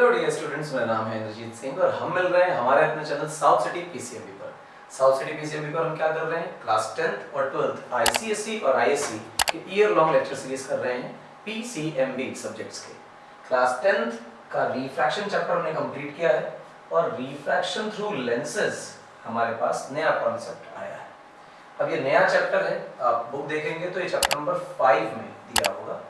Hello dear students, मेरा नाम है इंद्रजीत सिंह और हम मिल रहे हैं हमारे अपने चैनल साउथ सिटी पीसीएमबी पर। साउथ सिटी पीसीएमबी पर हम क्या कर रहे हैं, क्लास 10th और 12th आईसीएसई और आईएससी के ईयर लॉन्ग लेक्चर सीरीज कर रहे हैं पीसीएमबी सब्जेक्ट्स के। क्लास 10th का रिफ्रैक्शन चैप्टर हमने कंप्लीट किया है और रिफ्रैक्शन थ्रू लेंसेज हमारे पास नया कॉन्सेप्ट आया है। अब ये नया चैप्टर है, आप बुक देखेंगे तो ये चैप्टर नंबर 5 में दिया होगा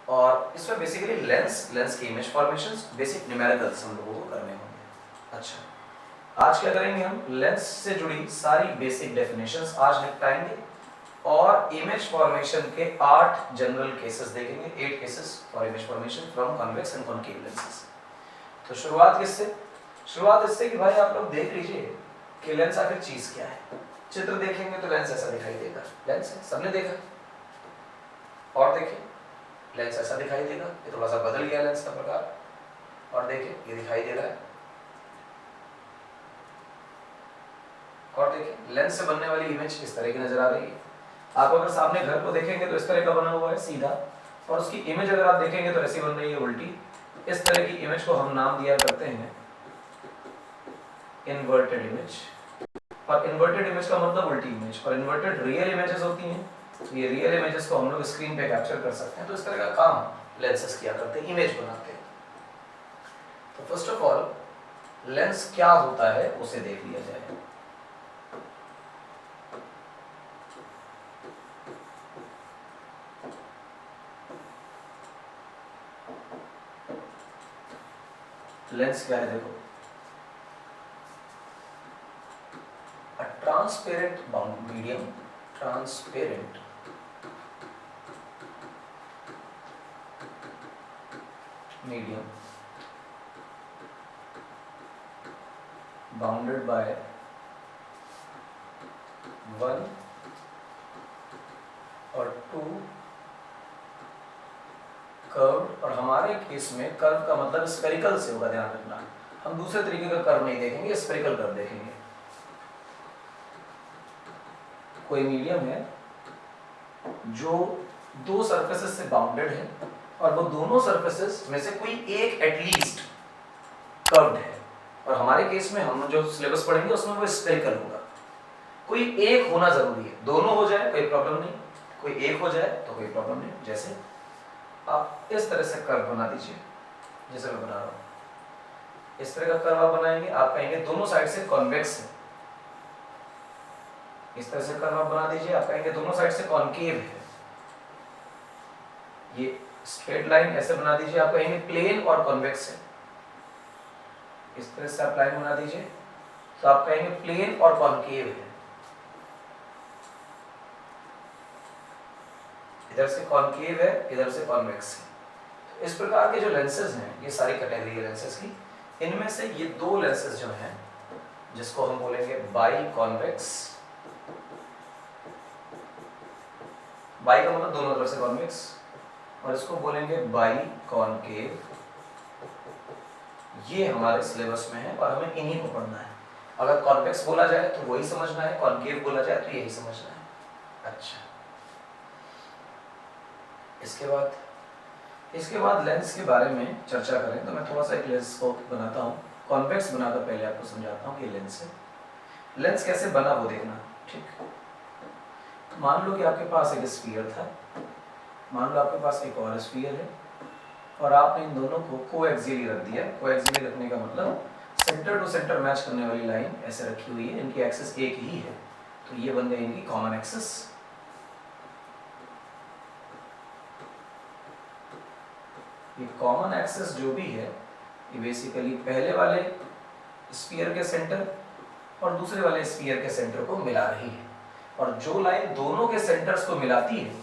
और इसमें बेसिकली लेंस की इमेज फॉर्मेशंस, बेसिक न्यूमेरिकल्स हम लोगों को करने होंगे। अच्छा, आज क्या करेंगे, हम लेंस से जुड़ी सारी बेसिक डेफिनेशंस आज निपटाएंगे और इमेज फॉर्मेशन के 8 जनरल केसेस देखेंगे, 8 cases for image formation from convex and concave lenses. तो शुरुआत किससे? शुरुआत इससे कि भाई आप लोग देख लीजिए कि लेंस आखिर चीज क्या है। चित्र देखेंगे तो लेंस ऐसा दिखाई देगा, लेंस है, सबने देखा। और देखिए लेंस ऐसा दिखाई देगा, ये थोड़ा सा बदल गया लेंस का प्रकार, और देखिए ये दिखाई दे रहा है। और देखिए लेंस से बनने वाली इमेज इस तरह की नजर आ रही है। आप अगर सामने घर को देखेंगे तो इस तरह का बना हुआ है सीधा, और उसकी इमेज अगर आप देखेंगे तो ऐसी बन रही है उल्टी। इस तरह की इमेज को हम नाम दिया करते हैं इन्वर्टेड इमेज। और इन्वर्टेड इमेज का मतलब उल्टी इमेज, और इन्वर्टेड रियल इमेजेस होती हैं। तो ये रियल इमेजेस को हम लोग स्क्रीन पे कैप्चर कर सकते हैं। तो इस तरह का काम लेंसेज किया करते हैं, इमेज बनाते हैं। तो फर्स्ट ऑफ ऑल लेंस क्या होता है उसे देख लिया जाए। लेंस क्या है, देखो, a transparent bound medium, transparent medium bounded by 1 और 2 कर्व। और हमारे केस में कर्व का मतलब स्फेरिकल से होगा, ध्यान रखना। हम दूसरे तरीके का कर्व नहीं देखेंगे, स्फेरिकल कर्व देखेंगे। कोई मीडियम है जो दो सरफेसेस से बाउंडेड है और वो दोनों सरफेसेस में से कोई एक एटलीस्ट कर्व्ड है। और हमारे केस में हम जो सिलेबस पढ़ेंगे उसमें वो स्फेरिकल होगा। कोई एक होना जरूरी है, दोनों हो जाए कोई प्रॉब्लम नहीं, कोई एक हो जाए तो कोई प्रॉब्लम नहीं। जैसे आप इस तरह से कर्व बना दीजिए, जैसे मैं बना रहा हूं। इस तरह का कर्व आप बनाएंगे, आप कहेंगे दोनों साइड से कॉन्वेक्स है। इस तरह से कर्व आप बना दीजिए, आप कहेंगे दोनों साइड से कॉन्केव है। ये स्ट्रेट लाइन ऐसे बना दीजिए, आप कहेंगे प्लेन और कॉन्वेक्स है। इस तरह से आप लाइन बना दीजिए तो आप कहेंगे प्लेन और कॉन्केव है। इधर से कॉन्केव है, इधर से कॉन्वेक्स है। इस प्रकार के जो लेंसेज हैं, ये सारी कैटेगरी है लेंसेज की। इनमें से ये दो लेंसेज जो हैं, जिसको हम बोलेंगे बाई कॉन्वेक्स, बाई का मतलब दोनों तरफ से कॉन्वेक्स, और इसको बोलेंगे बाई कॉन्केव। ये हमारे सिलेबस में है और हमें इन्हीं को पढ़ना है। अगर कॉन्वेक्स बोला जाए तो वही समझना है, कॉन्केव बोला जाए तो यही समझना है। अच्छा, इसके बाद लेंस के बारे में चर्चा करें तो मैं थोड़ा सा एक लेंस को बनाता हूँ। कॉन्वेक्स बनाकर पहले आपको समझाता हूँ कि लेंस है। लेंस कैसे बना वो देखना, ठीक। मान लो कि आपके पास एक स्फीयर था, मान लो आपके पास एक और स्फीयर है, और आपने इन दोनों को कोएक्सियली रख दिया। कोएक्सियली रखने का मतलब सेंटर टू सेंटर मैच करने वाली लाइन ऐसे रखी हुई है, इनकी एक्सिस एक ही है, तो ये बन गई इनकी कॉमन एक्सिस। ये कॉमन एक्सिस जो भी है, ये बेसिकली पहले वाले स्फीयर के सेंटर और दूसरे वाले स्फीयर के सेंटर को मिला रही है। और जो लाइन दोनों के सेंटर्स को मिलाती है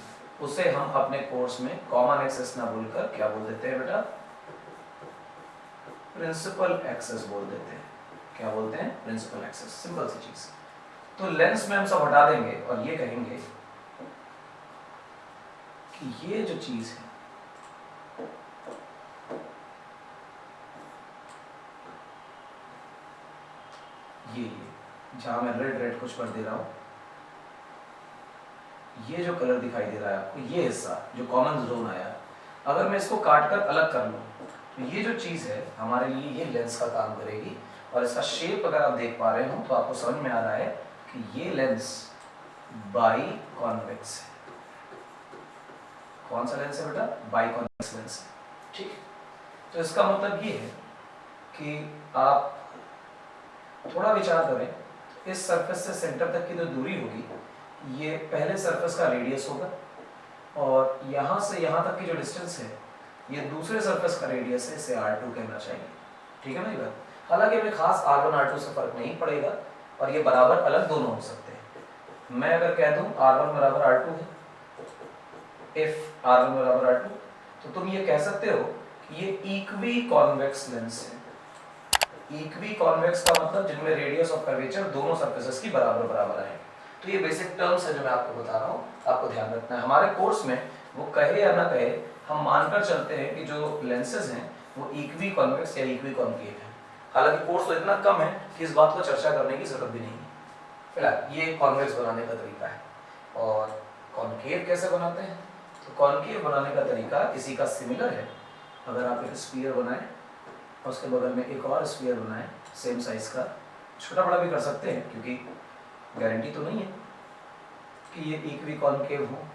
उसे हम अपने कोर्स में कॉमन एक्सिस ना बोलकर क्या बोल देते हैं बेटा, प्रिंसिपल एक्सिस बोल देते हैं। क्या बोलते हैं? Principal axis. सिंपल सी चीज। तो लेंस में हम सब हटा देंगे और ये कहेंगे कि ये जो चीज है, ये जहां मैं रेड कुछ कर दे रहा हूं, ये जो कलर दिखाई दे रहा है आपको, ये हिस्सा जो कॉमन जोन आया, अगर मैं इसको काट कर अलग कर लूं तो ये जो चीज़ है हमारे लिए ये लेंस का काम करेगी। और इसका शेप अगर आप देख पा रहे हो तो आपको समझ में आ रहा है कि ये लेंस बाई कॉन्वेक्स है। कौन सा लेंस है बेटा? बाई कॉन्वेक्स लेंस है, ठीक है। तो इसका मतलब ये है कि आप थोड़ा विचार करें, इस सरफेस से सेंटर तक की जो दूरी होगी ये पहले सरफेस का रेडियस होगा, और यहाँ से यहाँ तक की जो डिस्टेंस है ये दूसरे सरफेस का रेडियस है, इसे R2 कहना चाहिए, ठीक है मेरी बात। हालांकि हमें खास R1 R2 से फर्क नहीं पड़ेगा और ये बराबर अलग दोनों हो सकते हैं। मैं अगर कह दूं R1 बराबर R2 है, इफ R1 बराबर R2, तो तुम ये कह सकते हो कि ये इक्वी कॉन्वेक्स लेंस है। इक्वी कॉन्वेक्स का मतलब जिनमें रेडियस ऑफ कर्वेचर दोनों सरफेसेस की बराबर बराबर है। तो ये बेसिक टर्म्स है जो मैं आपको बता रहा हूँ, आपको ध्यान रखना है। हमारे कोर्स में वो कहे या ना कहे, हम मानकर चलते हैं कि जो लेंसेज हैं वो इक्वी कॉन्वेक्स या इक्वी कॉन्केव है। हालांकि कोर्स तो इतना कम है कि इस बात को चर्चा करने की जरूरत भी नहीं है। फिलहाल ये कॉन्वेक्स बनाने का तरीका है। और कॉन्केव कैसे बनाते हैं? तो कॉन्केव बनाने का तरीका इसी का सिमिलर है। अगर आप एक स्फीयर बनाएं और उसके बगल में एक और स्फीयर बनाएं सेम साइज का, छोटा बड़ा भी कर सकते हैं क्योंकि गारंटी तो नहीं है कि ये इक्वी कॉन्केव हो।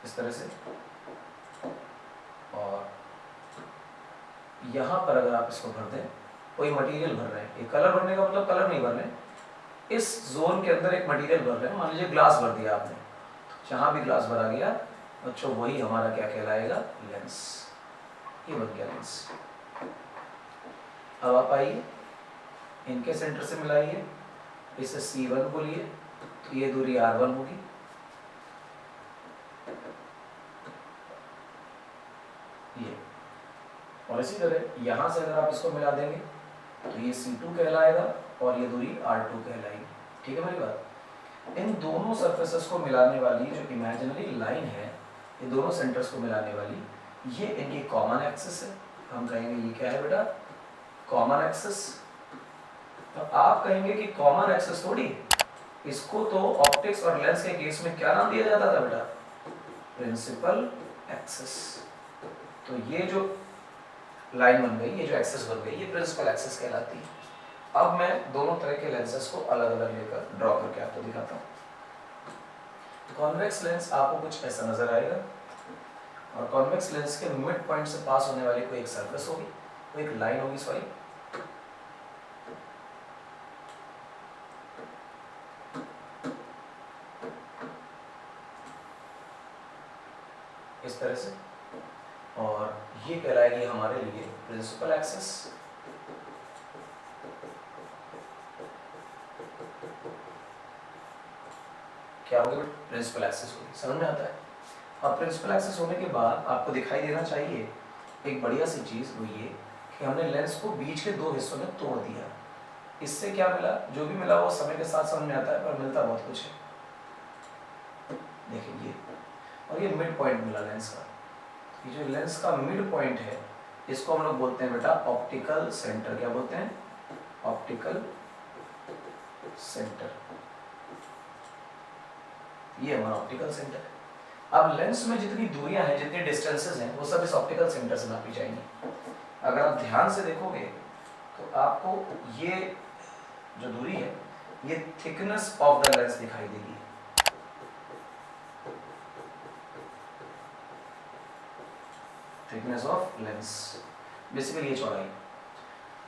इस तरह से, और यहाँ पर अगर आप इसको भर दें, कोई मटेरियल भर रहे हैं, ये कलर भरने का मतलब कलर नहीं भर रहे, इस जोन के अंदर एक मटेरियल भर रहे हैं। मान लीजिए ग्लास भर दिया आपने, जहाँ भी ग्लास भरा गया बच्चों वही हमारा क्या कहलाएगा? लेंस। ये बन गया लेंस। अब आप आइए इनके सेंटर से मिलाइए, इसे C1 बोलिए, तो ये दूरी R1 होगी, ये। और इसी तरह यहाँ से अगर आप इसको मिला देंगे तो ये C2 कहलाएगा और ये दूरी R2 कहलाएगी, ठीक है मेरी बात। इन दोनों सरफेसेस को मिलाने वाली जो इमेजिनरी लाइन है, ये दोनों सेंटर्स को मिलाने वाली, ये इनकी कॉमन एक्सिस है। हम कहेंगे ये क्या है बेटा? Common axis. तो आप कहेंगे कि कॉमन एक्सिस थोड़ी, इसको तो ऑप्टिक्स और लेंस के केस में क्या नाम दिया जाता था बेटा? Principal axis. तो ये जो लाइन बन गई, ये जो एक्सिस बन गई, ये प्रिंसिपल एक्सिस कहलाती है। अब मैं दोनों तरह के लेंसेस को अलग अलग लेकर ड्रॉ करके आपको दिखाता हूँ। कॉन्वेक्स लेंस आपको कुछ ऐसा नजर आएगा, और कॉन्वेक्स लेंस के मिड पॉइंट से पास होने वाली कोई एक सरफेस होगी, कोई एक लाइन होगी, सॉरी। इस तरह से, और ये कहलाएगी हमारे लिए प्रिंसिपल एक्सिस। क्या होगी? प्रिंसिपल एक्सिस होगी। समझ में आता है? अब प्रिंसिपल एक्सिस होने के बाद आपको दिखाई देना चाहिए एक बढ़िया सी चीज, वो ये कि हमने लेंस को बीच के दो हिस्सों में तोड़ दिया। इससे क्या मिला? जो भी मिला वो समय के साथ समझ में आता है, पर मिलता बहुत कुछ है। देखिए ये, और ये मिड पॉइंट मिला लेंस का। ये जो लेंस का मिड पॉइंट है, इसको हम लोग बोलते हैं बेटा ऑप्टिकल सेंटर। क्या बोलते हैं? Optical centre. ये हमारा ऑप्टिकल सेंटर है। अब लेंस में जितनी दूरियां हैं, जितनी डिस्टेंसेस हैं, वो सब इस ऑप्टिकल सेंटर से नापी जाएंगी। अगर आप ध्यान से देखोगे तो आपको ये जो दूरी है, ये थिकनेस ऑफ द लेंस दिखाई देगी। थिकनेस ऑफ लेंस, बेसिकली ये चौड़ाई।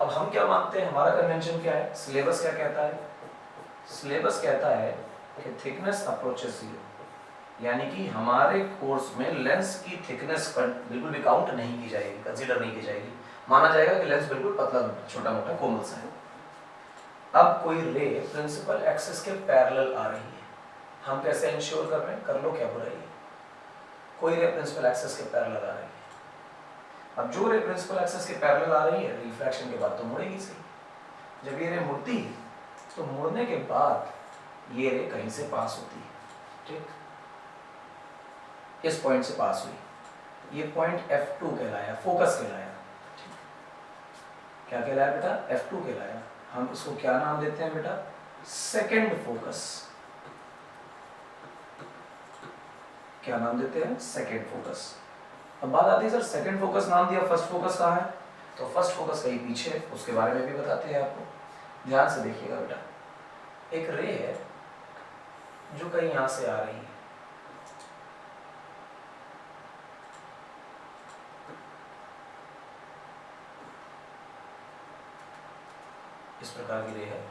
अब हम क्या मानते हैं? हमारा कन्वेंशन क्या है? सिलेबस क्या कहता है? सिलेबस कहता है कि थिकनेस अप्रोचेस 0, यानी कि हमारे कोर्स में लेंस की थिकनेस बिल्कुल भी काउंट नहीं की जाएगी, कंसीडर नहीं की जाएगी। माना जाएगा कि लेंस बिल्कुल पतला छोटा मोटा कोमल सा है। अब कोई रे प्रिंसिपल एक्सिस के पैरेलल आ रही है, हम कैसे इंश्योर कर रहे हैं? कर लो क्या बुराई है? कोई रे प्रिंसिपल एक्सिस के पैरेलल आ रही है। अब जो रे प्रिंसिपल एक्सिस के पैरेलल आ रही है, रिफ्रैक्शन के बाद तो मुड़ेगी सही। जब ये रे मुड़ती है तो मुड़ने के बाद ये रे कहीं से पास होती है, ठीक? इस पॉइंट से पास हुई, ये पॉइंट F2 कहलाया, फोकस कहलाया। क्या कहलाया बेटा? F2 कहलाया। हम उसको क्या नाम देते हैं बेटा, सेकंड फोकस। क्या नाम देते हैं, सेकंड फोकस। अब बात आती है सर सेकंड फोकस नाम दिया, फर्स्ट फोकस कहाँ है, तो फर्स्ट फोकस कहीं पीछे है, उसके बारे में भी बताते हैं आपको। ध्यान से देखिएगा बेटा, एक रे है जो कहीं यहां से आ रही है, इस प्रकार की रे है।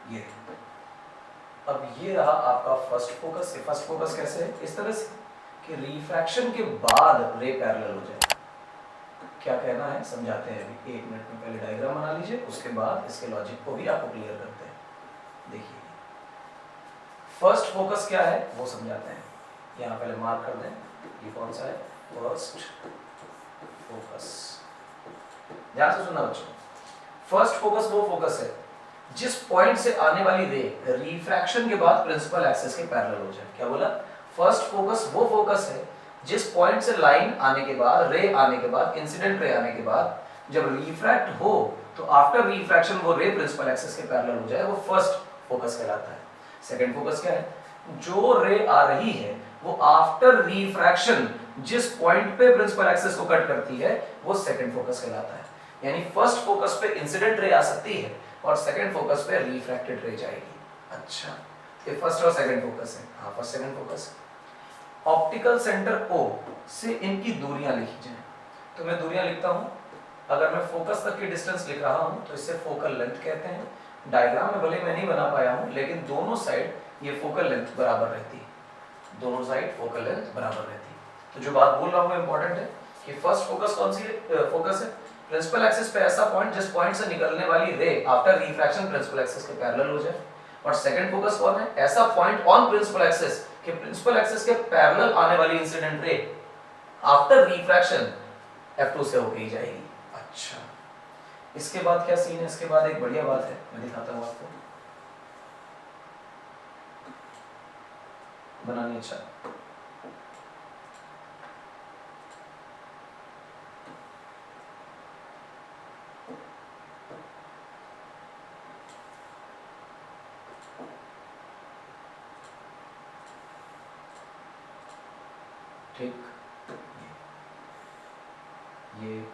ये अब ये रहा आपका फर्स्ट फोकस। फर्स्ट फोकस कैसे है, इस तरह से कि रिफ्रैक्शन के बाद रे पैरेलल हो जाए। क्या कहना है समझाते हैं अभी, 1 मिनट में। पहले डायग्राम बना लीजिए, उसके बाद इसके लॉजिक को भी आपको क्लियर करते हैं। देखिए फर्स्ट फोकस क्या है वो समझाते हैं। यहाँ पहले मार्क कर दें, ये कौन सा है, फर्स्ट फोकस। ध्यान से सुनना बच्चों, फर्स्ट फोकस वो फोकस है जिस पॉइंट से आने वाली रे रिफ्रैक्शन के बाद प्रिंसिपल एक्सिस के पैरेलल हो जाए। क्या बोला, फर्स्ट फोकस वो फोकस है जिस पॉइंट से लाइन आने के बाद, रे आने के बाद, इंसिडेंट रे आने के बाद जब रिफ्रैक्ट हो तो आफ्टर रिफ्रैक्शन वो रे प्रिंसिपल एक्सिस के पैरेलल हो जाए, वो फर्स्ट फोकस कहलाता है। सेकंड फोकस क्या है, जो रे आ रही है वो आफ्टर रिफ्रैक्शन जिस पॉइंट पे प्रिंसिपल एक्सिस को कट करती है वो सेकंड फोकस कहलाता है। यानी फर्स्ट फोकस पे इंसिडेंट रे आ सकती है और सेकंड फोकस पे रिफ्रैक्टेड रे जाएगी। अच्छा, ये फर्स्ट और सेकंड फोकस है। हाँ, first second focus. Optical centre O से इनकी दूरियां लिखी जाए, तो मैं दूरियां लिखता हूं। अगर मैं फोकस तक की डिस्टेंस लिख रहा हूं तो इसे फोकल लेंथ कहते हैं। डायग्राम में भले मैं नहीं बना पाया हूं, लेकिन दोनों साइड ये फोकल लेंथ बराबर रहती है, दोनों साइड फोकल लेंथ बराबर रहती है। तो जो बात बोल रहा हूं वो इंपॉर्टेंट है कि फर्स्ट फोकस कौन सी फोकस है, प्रिंसिपल एक्सिस पे ऐसा पॉइंट जिस पॉइंट से निकलने वाली रे आफ्टर रिफ्रैक्शन प्रिंसिपल एक्सिस के पैरेलल हो जाए। और सेकंड फोकस कौन है, ऐसा पॉइंट ऑन प्रिंसिपल एक्सिस कि प्रिंसिपल एक्सिस के पैरेलल आने वाली incident ray after refraction F2 से होके ही जाएगी। अच्छा, इसके बाद क्या सीन है, इसके बाद एक बढ़िया बात है, मैं दिखाता हूं आपको। बनानी अच्छा, ठीक, ये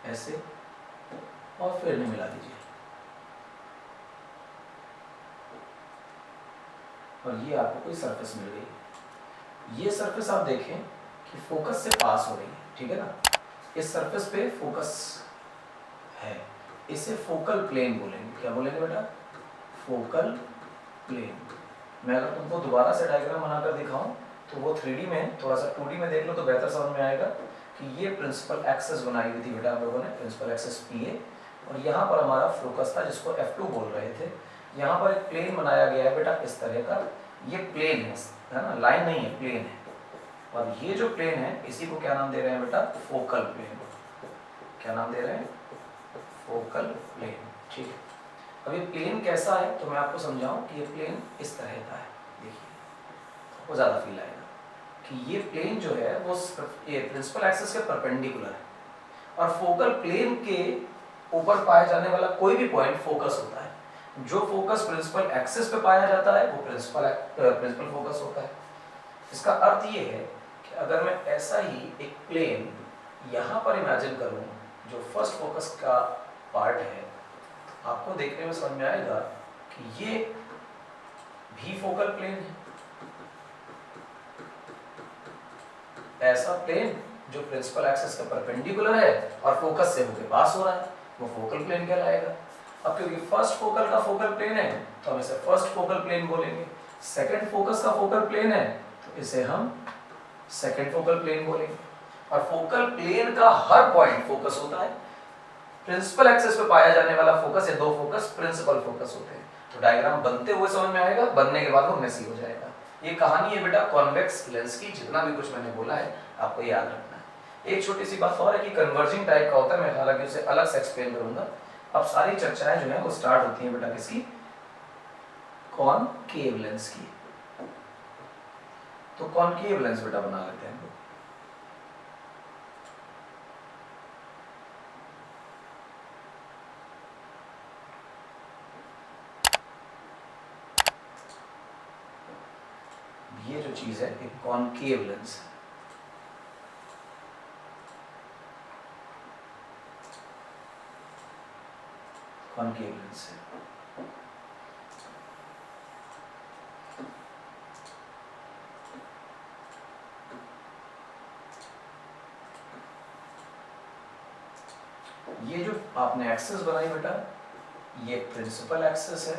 ऐसे और फिर इन्हें मिला दीजिए और ये आपको कोई सरफेस मिल गई। ये सरफेस आप देखें कि फोकस से पास हो रही है, ठीक है ना। इस सरफेस पे फोकस है, इसे फोकल प्लेन बोलेंगे। क्या बोलेंगे बेटा, फोकल प्लेन। मैं अगर तुमको दोबारा से डायग्राम बनाकर दिखाऊं तो वो 3D में, थोड़ा सा 2D में देख लो तो बेहतर समझ में आएगा कि ये प्रिंसिपल एक्सिस बनाई हुई थी बेटा आप लोगों ने, प्रिंसिपल एक्सिस PA, और यहाँ पर हमारा फोकस था जिसको F2 बोल रहे थे। यहाँ पर एक प्लेन बनाया गया है बेटा इस तरह का, ये प्लेन है ना, लाइन नहीं है, प्लेन है। और ये जो प्लेन है इसी को क्या नाम दे रहे हैं बेटा, फोकल प्लेन। क्या नाम दे रहे हैं, फोकल प्लेन, ठीक है। अब ये प्लेन कैसा है तो मैं आपको समझाऊं कि ये प्लेन इस तरह का है। देखिए वो ज्यादा फील आएगा कि ये प्लेन जो है वो ये प्रिंसिपल एक्सिस के परपेंडिकुलर है और फोकल प्लेन के ऊपर पाया जाने वाला कोई भी पॉइंट फोकस होता है। जो फोकस प्रिंसिपल एक्सिस पे पाया जाता है वो प्रिंसिपल फोकस होता है। इसका अर्थ ये है कि अगर मैं ऐसा ही एक प्लेन यहाँ पर इमेजिन करूँ जो फर्स्ट फोकस का पार्ट है, आपको देखने में समझ में आएगा कि ये भी फोकल प्लेन है। ऐसा प्लेन जो प्रिंसिपल एक्सिस के परपेंडिकुलर है और फोकस से होके पास हो रहा है वो फोकल प्लेन कहलाएगा। अब क्योंकि फर्स्ट फोकल का फोकल प्लेन है तो हम इसे फर्स्ट फोकल प्लेन बोलेंगे। सेकंड फोकस का फोकल प्लेन है तो इसे हम सेकंड फोकल प्लेन बोलेंगे। और फोकल प्लेन का हर पॉइंट फोकस होता है। प्रिंसिपल एक्सिस पे पाया जाने वाला फोकस या दो फोकस प्रिंसिपल फोकस होते हैं। तो डायग्राम बनते हुए समझ में आएगा, बनने के बाद वो मेसी हो जाएगा। ये कहानी है बेटा कॉन्वेक्स लेंस की, जितना भी कुछ मैंने बोला है आपको याद रखना है। एक छोटी सी बात और है कि कन्वर्जिंग टाइप का होता है, मैं हालांकि उसे अलग से एक्सप्लेन करूंगा। अब सारी चर्चाएं जो है वो स्टार्ट होती हैं बेटा किसकी, कॉनकेव लेंस की। तो कॉनकेव लेंस बेटा बना लेते हैं। ये जो चीज है एक कॉनकेव लेंस है। कॉनकेव लेंस है। ये जो आपने एक्सेस बनाई बेटा, ये प्रिंसिपल एक्सेस है।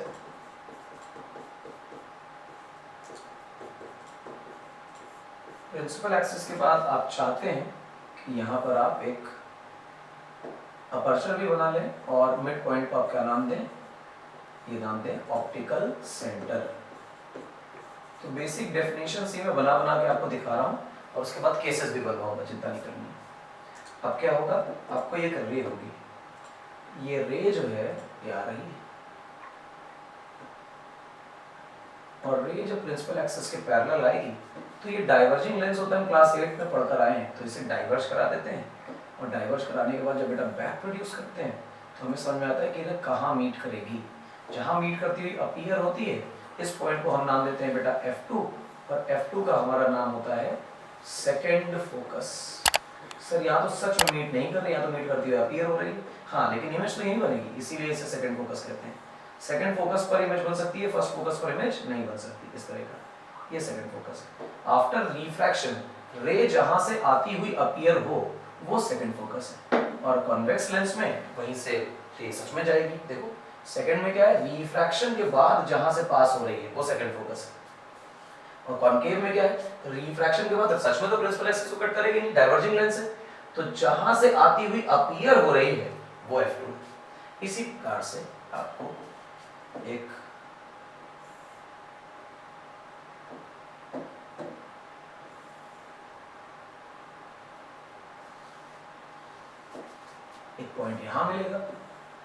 प्रिंसिपल एक्सेस के बाद आप चाहते हैं कि यहाँ पर आप एक अपर्चर भी बना लें और मिड पॉइंट को आप क्या नाम दें, ये नाम दें ऑप्टिकल सेंटर। तो बेसिक डेफिनेशन से मैं बना बना के आपको दिखा रहा हूँ और उसके बाद केसेस भी बनवाऊंगा, चिंता नहीं करनी। अब क्या होगा, आपको एक रे होगी, ये रे जो है ये आ रही है और रे जब प्रिंसिपल एक्सेस के पैरेलल आएगी तो ये डाइवर्जिंग लेंस होता है, हम क्लास 8 में पढ़कर आए हैं, तो इसे डाइवर्ज करा देते हैं और डाइवर्ज कराने के बाद जब बेटा बैक प्रोड्यूस करते हैं तो हमें समझ में आता है कि इन्हें कहाँ मीट करेगी। जहाँ मीट करती हुई अपीयर होती है, इस पॉइंट को हम नाम देते हैं बेटा F2 और F2 का हमारा नाम होता है सेकेंड फोकस। सर यहाँ तो सच में मीट नहीं कर रही, यहाँ तो मीट करती हुई अपीयर हो रही है, हाँ लेकिन इमेज तो यही बनेगी, इसीलिए इसे सेकेंड फोकस कहते हैं। सेकेंड फोकस पर इमेज बन सकती है, फर्स्ट फोकस पर इमेज नहीं बन सकती, इस तरह का ये सेकेंड फोकस है। आफ्टर रिफ्रैक्शन रे जहां से आती हुई अपीयर हो वो सेकेंड फोकस है और कॉन्वेक्स लेंस में वहीं से रे सच में जाएगी। देखो सेकेंड में क्या है, रिफ्रैक्शन के बाद जहां से पास हो रही है वो सेकेंड फोकस है और कॉनकेव में क्या है, रिफ्रैक्शन के बाद सच में तो प्रिंसिपल एक्सिस को कट करेगी नहीं, डाइवर्जिंग लेंस है, तो जहां से आती हुई अपीयर हो रही है वो F2। इसी प्रकार से आपको एक पॉइंट यहां मिलेगा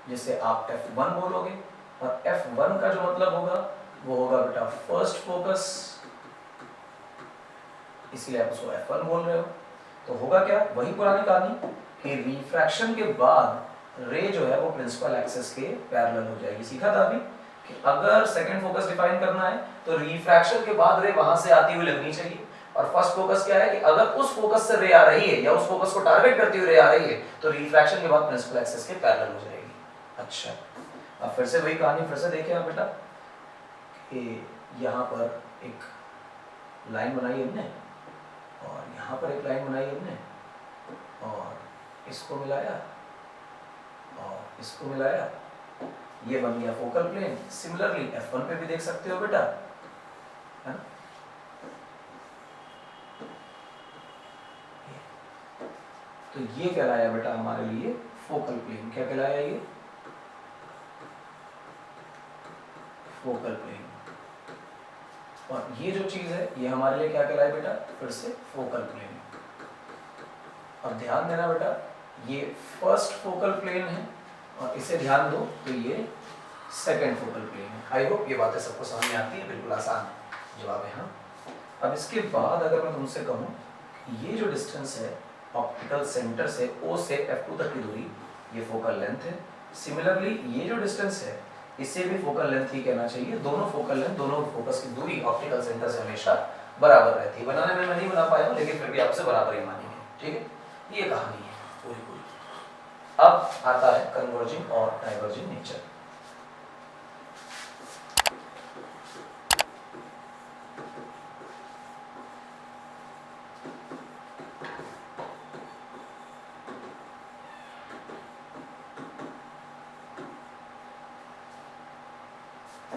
जिसे आप F1 बोलोगे और F1 का जो मतलब होगा वो होगा बेटा फर्स्ट फोकस, इसलिए आप उसको F1 बोल रहे हो। तो होगा क्या, वही पुरानी कहानी कि रिफ्रैक्शन के बाद रे जो है वो प्रिंसिपल एक्सिस के पैरेलल हो जाएगी। सीखा था अभी कि अगर सेकंड फोकस डिफाइन करना है तो रिफ्रैक्शन के बाद रे वहां से आती हुई लगनी चाहिए और फर्स्ट फोकस क्या है कि अगर उस फोकस से रे आ रही है या उस फोकस को टारगेट करती हुई रे आ रही है तो रिफ्रैक्शन के बाद प्रिंसिपल एक्सिस के पैरेलल हो जाएगी। अच्छा, अब फिर से वही कहानी फिर से देखिए आप बेटा कि यहाँ पर एक लाइन बनाई हमने और यहाँ पर एक लाइन बनाई हमने और इसको मिलाया और इसको मिलाया, ये बन गया फोकल प्लेन। सिमिलरली F1 पे भी देख सकते हो बेटा, है ना? तो ये कहलाया बेटा हमारे लिए फोकल प्लेन। क्या कहलाया ये? Focal plane. और ये जो चीज है ये हमारे लिए क्या कहलाया बेटा? फिर से फोकल प्लेन। अब ध्यान देना बेटा, ये फर्स्ट फोकल प्लेन है और इसे ध्यान दो तो ये सेकंड फोकल प्लेन है। आई होप ये बातें सबको समझ में आती है, बिल्कुल आसान है, जवाब है हाँ। अब इसके बाद अगर मैं तुमसे कहूँ ये जो डिस्टेंस है ऑप्टिकल सेंटर से O से F2 तक की दूरी, ये फोकल लेंथ है। सिमिलरली ये जो डिस्टेंस है इसे भी फोकल लेंथ ही कहना चाहिए। दोनों फोकल लेंथ, दोनों फोकस की दूरी ऑप्टिकल सेंटर से हमेशा बराबर रहती है। बनाने में मैं नहीं बना पाया हूँ लेकिन फिर भी आपसे बराबर ही मानेंगे, ठीक है? ये कहानी है पूरी पूरी। अब आता है कन्वर्जिंग और diverging nature.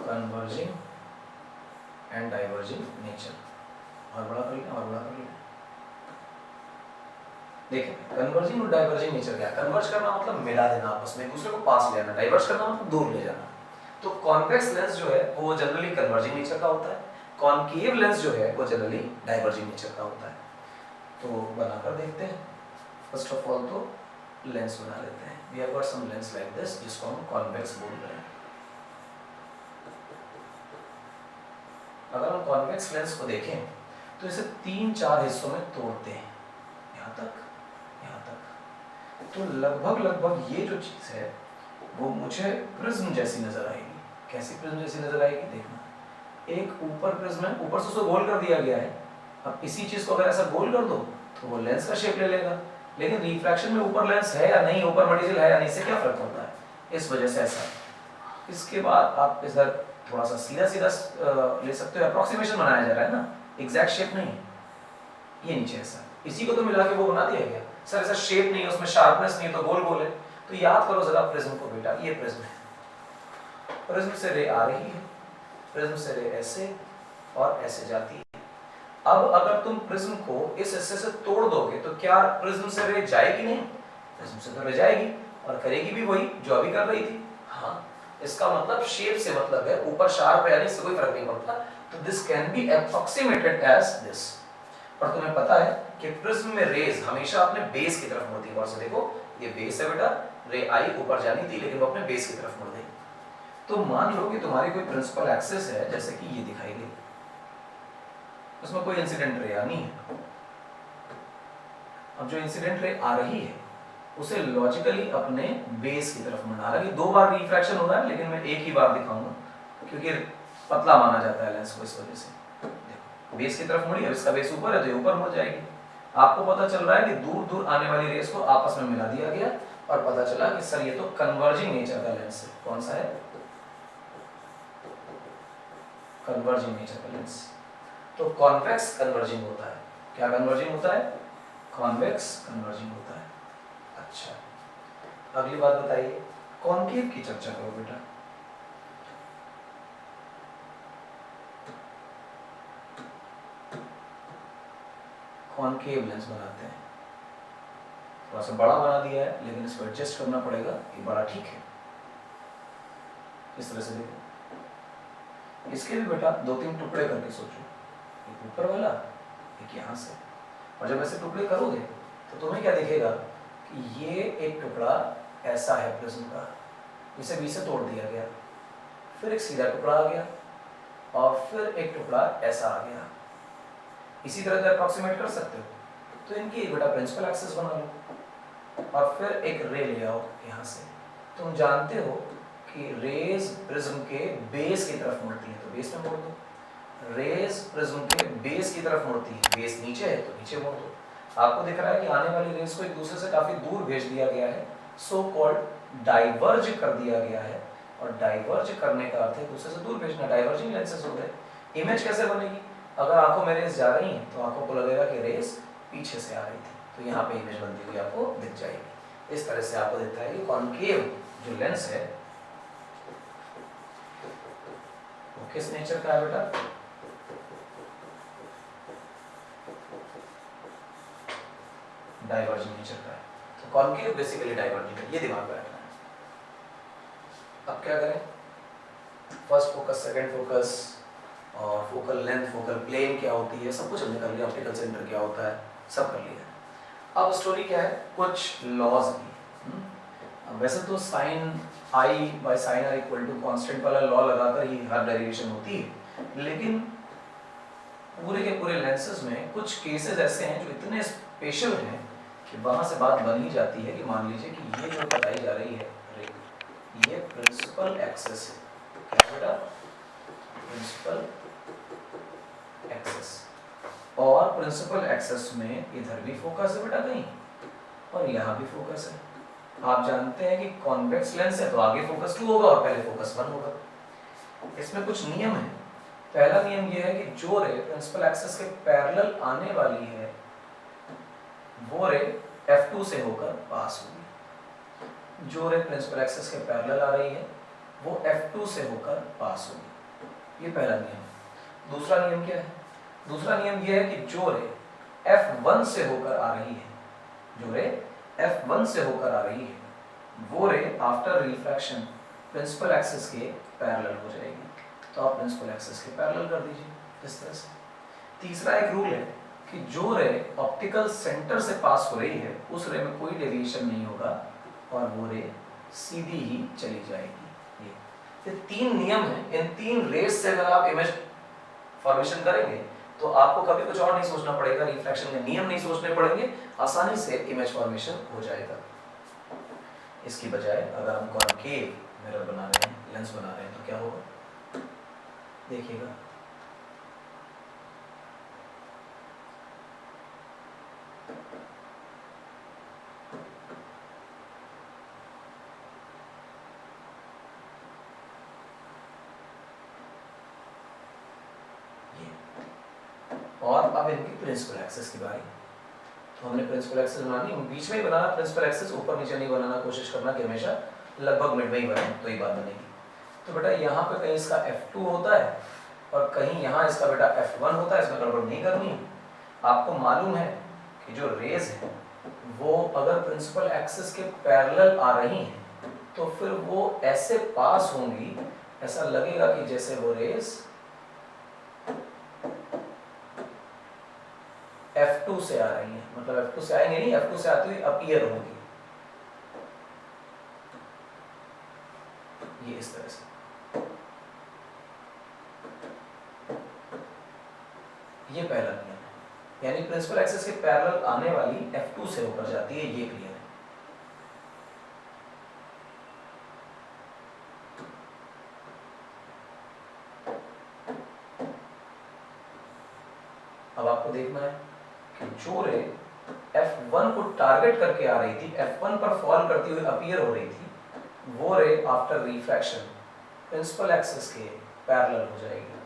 Converging and diverging nature. और बड़ा कर लेना, और बड़ा कर लेना। देखिए कन्वर्जिंग और डाइवर्जिंग नेचर क्या है? कन्वर्ज करना मतलब मिला देना आपस में, एक दूसरे को पास ले आना। डाइवर्ज करना मतलब दूर ले जाना। तो कॉन्वेक्स लेंस जो है वो जनरली कन्वर्जिंग नेचर का होता है, कॉनकेव लेंस जो है वो जनरली डाइवर्जिंग नेचर का होता है। तो बनाकर देखते हैं। फर्स्ट ऑफ ऑल तो लेंस बना लेते हैं। We have got some lens like this जिसको हम कॉन्वेक्स बोल रहे हैं। अगर हम कॉन्वेक्स लेंस को देखें तो इसे 3-4 हिस्सों में तोड़ते हैं, यहाँ तक, यहाँ तक। तो लगभग ये जो चीज़ है वो मुझे प्रिज्म जैसी नजर आएगी। कैसी प्रिज्म जैसी नजर आएगी? देखना, एक ऊपर प्रिज्म है, ऊपर से उसको गोल कर दिया गया है। अब इसी चीज को अगर ऐसा गोल कर दो तो वो लेंस का शेप ले लेगा, लेकिन रिफ्रैक्शन में ऊपर लेंस है या नहीं, ऊपर मटेरियल है या नहीं, इससे क्या फर्क पड़ता है? इस वजह से ऐसा। इसके बाद आप इधर थोड़ा सा सीधा ले सकते हो, अप्रोक्सीमेशन बनाया जा रहा है ना, एग्जैक्ट शेप नहीं। ये नीचे ऐसा, इसी को तो मिला के वो बना दिया गया। सर ऐसा शेप नहीं है, उसमें शार्पनेस नहीं है, तो गोल गोल है। तो याद करो जरा प्रिज्म को बेटा, ये प्रिज्म है, प्रिज्म से रे आ रही है, प्रिज्म से रे ऐसे और ऐसे जाती है। अब अगर तुम प्रिज्म को इस हिस्से से तोड़ दोगे तो क्या प्रिज्म से रे जाएगी? नहीं, प्रिज्म से तो रे जाएगी और करेगी भी वही जो अभी कर रही थी। हाँ, इसका मतलब शेप से मतलब है, ऊपर शार्प है या नहीं, इससे कोई फर्क नहीं पड़ता। तो this can be approximated as this. पर तुम्हें पता है कि प्रिज्म में रेज हमेशा अपने बेस की तरफ मुड़ती है। और से देखो, ये बेस है बेटा, रे आई ऊपर जानी थी लेकिन वो अपने बेस की तरफ मुड़ गई। तो मान लो कि तुम्हारी कोई प्रिंसिपल एक्सिस है, जैसे कि ये दिखाई गई, उसमें कोई इंसिडेंट रे आनी है। अब जो इंसिडेंट रे आ रही है उसे लॉजिकली अपने बेस की तरफ मुड़ना। हालांकि 2 बार रिफ्रैक्शन हो रहा है, लेकिन मैं एक ही बार दिखाऊंगा क्योंकि पतला माना जाता है लेंस को, इस वजह से। देखो, बेस की तरफ मुड़ी, अब इसका बेस ऊपर है तो ये ऊपर मुड़ जाएगी। आपको पता चल रहा है कि दूर दूर आने वाली रेस को आपस में मिला दिया गया और पता चला कि सर ये तो कन्वर्जिंग नेचर का लेंस है। कौन सा है? कन्वर्जिंग नेचर का लेंस। तो कॉन्वेक्स कन्वर्जिंग होता है। क्या कन्वर्जिंग होता है? कॉन्वेक्स कन्वर्जिंग होता है। अच्छा, अगली बात बताइए, कॉन्केव की चर्चा करो बेटा। कॉन्केव लेंस बनाते हैं, थोड़ा सा बड़ा बना दिया है लेकिन इसको एडजस्ट करना पड़ेगा, ये बड़ा ठीक है। इस तरह से देखो, इसके भी बेटा 2-3 टुकड़े करके सोचो, एक ऊपर वाला, एक यहाँ से। और जब ऐसे टुकड़े करोगे तो तुम्हें क्या दिखेगा कि ये एक टुकड़ा ऐसा है प्रिज्म का, इसे बीच से तोड़ दिया गया, फिर एक सीधा टुकड़ा आ गया और फिर एक टुकड़ा ऐसा आ गया। इसी तरह से अप्रोक्सीमेट कर सकते हो। तो इनकी बेटा प्रिंसिपल एक्सिस बना लो और फिर एक रे ले आओ यहाँ से। तुम जानते हो कि रेज प्रिज्म के बेस की तरफ मुड़ती है, तो बेस में मोड़ दो। रेज प्रिज्म के बेस की तरफ मुड़ती है, बेस नीचे है तो नीचे मोड़ दो। आपको दिख रहा है कि आने वाली रेज को एक दूसरे से काफी दूर भेज दिया गया है, सो कॉल्ड डाइवर्ज कर दिया गया है। और डाइवर्ज करने का अर्थ है दूसरे से दूर भेजना, डाइवर्जिंग लेंसेज होते हैं। इमेज कैसे बनेगी? अगर आंखों में रेज जा रही हैं तो आंखों को लगेगा कि रेज पीछे से आ रही थी, तो यहाँ पे इमेज बनती हुई आपको दिख जाएगी। इस तरह से आपको दिखता है कि कॉन्केव जो लेंस है वो किस नेचर का है बेटा? डाइवर्जिंग नेचर का है। तो कॉन्केव बेसिकली डाइवर्जिंग है, ये दिमाग में रखना है। अब क्या करें? फर्स्ट फोकस, सेकंड फोकस और फोकल लेंथ, फोकल प्लेन क्या होती है, सब कुछ हमने कर लिया। ऑप्टिकल सेंटर क्या होता है, सब कर लिया। अब स्टोरी क्या है? कुछ लॉज की। वैसे तो sine i by sine r equal to constant वाला लॉ लगाकर ही हर डेरिवेशन होती है, लेकिन पूरे के पूरे लेंसेज में कुछ केसेस ऐसे हैं जो इतने स्पेशल हैं कि वहां से बात बन ही जाती है कि मान लीजिए कि ये जो बताई जा रही है ये प्रिंसिपल एक्सिस है। क्या बेटा? Principal axis. और प्रिंसिपल एक्सिस में इधर भी फोकस है बेटा कहीं और यहाँ भी फोकस है। आप जानते हैं कि कॉन्वेक्स लेंस है तो आगे फोकस 2 होगा और पहले फोकस 1 होगा। इसमें कुछ नियम है। पहला नियम यह है कि जो रे प्रिंसिपल एक्सिस के पैरेलल आने वाली है वो रे F2 से होकर पास होगी। जो रे प्रिंसिपल एक्सिस के पैरेलल आ रही है वो F2 से होकर पास होगी। ये पहला नियम। दूसरा नियम क्या है? दूसरा नियम यह है कि जो रे F1 से होकर आ रही है, जो रे F1 से होकर आ रही है वो रे आफ्टर रिफ्रैक्शन प्रिंसिपल एक्सिस के पैरेलल हो जाएगी। तो आप प्रिंसिपल एक्सिस के पैरेलल कर दीजिए इस तरह से। तीसरा एक रूल है कि जो रे ऑप्टिकल सेंटर से पास हो रही है उस रे में कोई डेविएशन नहीं होगा और वो रे सीधी ही चली जाएगी। ये 3 नियम हैं। इन 3 रेस से अगर आप इमेज फॉर्मेशन करेंगे तो आपको कभी कुछ और नहीं सोचना पड़ेगा, रिफ्रैक्शन के नियम नहीं सोचने पड़ेंगे, आसानी से इमेज फॉर्मेशन हो जाएगा। इसकी बजाय अगर हम कॉनकेव मिरर बना रहे हैं, लेंस बना रहे हैं, तो क्या होगा देखिएगा। और अब इनकी प्रिंसिपल एक्सिस की बारी। तो हमने प्रिंसिपल एक्सिस बनानी, बीच में ही बनाना प्रिंसिपल एक्सिस, ऊपर नीचे नहीं बनाना, कोशिश करना कि हमेशा लगभग मिड में ही बने, तो ही बात बनेगी। तो बेटा यहाँ पे कहीं इसका F2 होता है और कहीं यहाँ इसका बेटा F1 होता है, इसमें गड़बड़ नहीं करनी। आपको मालूम है कि जो रेज है वो अगर प्रिंसिपल एक्सिस के पैरेलल आ रही हैं तो फिर वो ऐसे पास होंगी, ऐसा लगेगा कि जैसे वो रेज F2 से आ रही है, मतलब F2 से आएंगे नहीं, F2 से आती हुई अपीयर होंगी, ये इस तरह से। ये पहला नियम है, यानी प्रिंसिपल एक्सिस के पैरेलल आने वाली F2 से होकर जाती है, ये क्लियर है। अब आपको देखना है कि जो रे F1 को टारगेट करके आ रही थी, F1 पर फॉल करती हुई अपीयर हो रही थी, वो रे आफ्टर रिफ्रैक्शन प्रिंसिपल एक्सिस के पैरेलल हो जाएगी,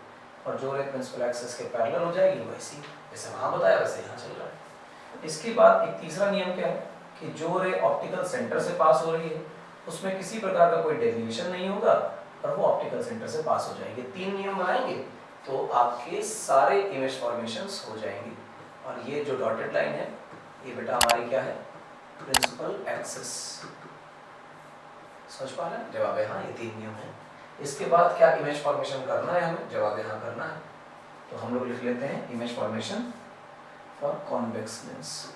और जो रे प्रिंसिपल एक्सिस के पैरेलल हो जाएगी वैसी जैसे वहां बताया वैसे यहाँ चल रहा है। इसके बाद एक तीसरा नियम क्या है कि जो रे ऑप्टिकल सेंटर से पास हो रही है उसमें किसी प्रकार का कोई डेविएशन नहीं होगा और वो ऑप्टिकल सेंटर से पास हो जाएगी। 3 नियम बनाएंगे तो आपके सारे इमेज फॉर्मेशंस हो जाएंगी। और ये जो डॉटेड लाइन है ये बेटा हमारी क्या है, प्रिंसिपल एक्सिस। समझ पा रहे हैं? जवाब है हाँ, ये 3 नियम है। इसके बाद क्या इमेज फॉर्मेशन करना है हमें, जवाब यहाँ करना है। तो हम लोग लिख लेते हैं image formation for convex lens.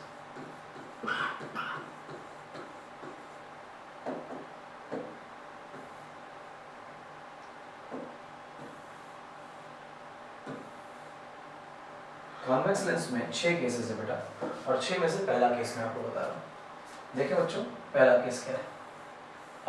Convex lens में 6 केसेस है बेटा, और 6 में से पहला केस मैं आपको बता रहा हूँ। देखिए बच्चों, पहला केस क्या है,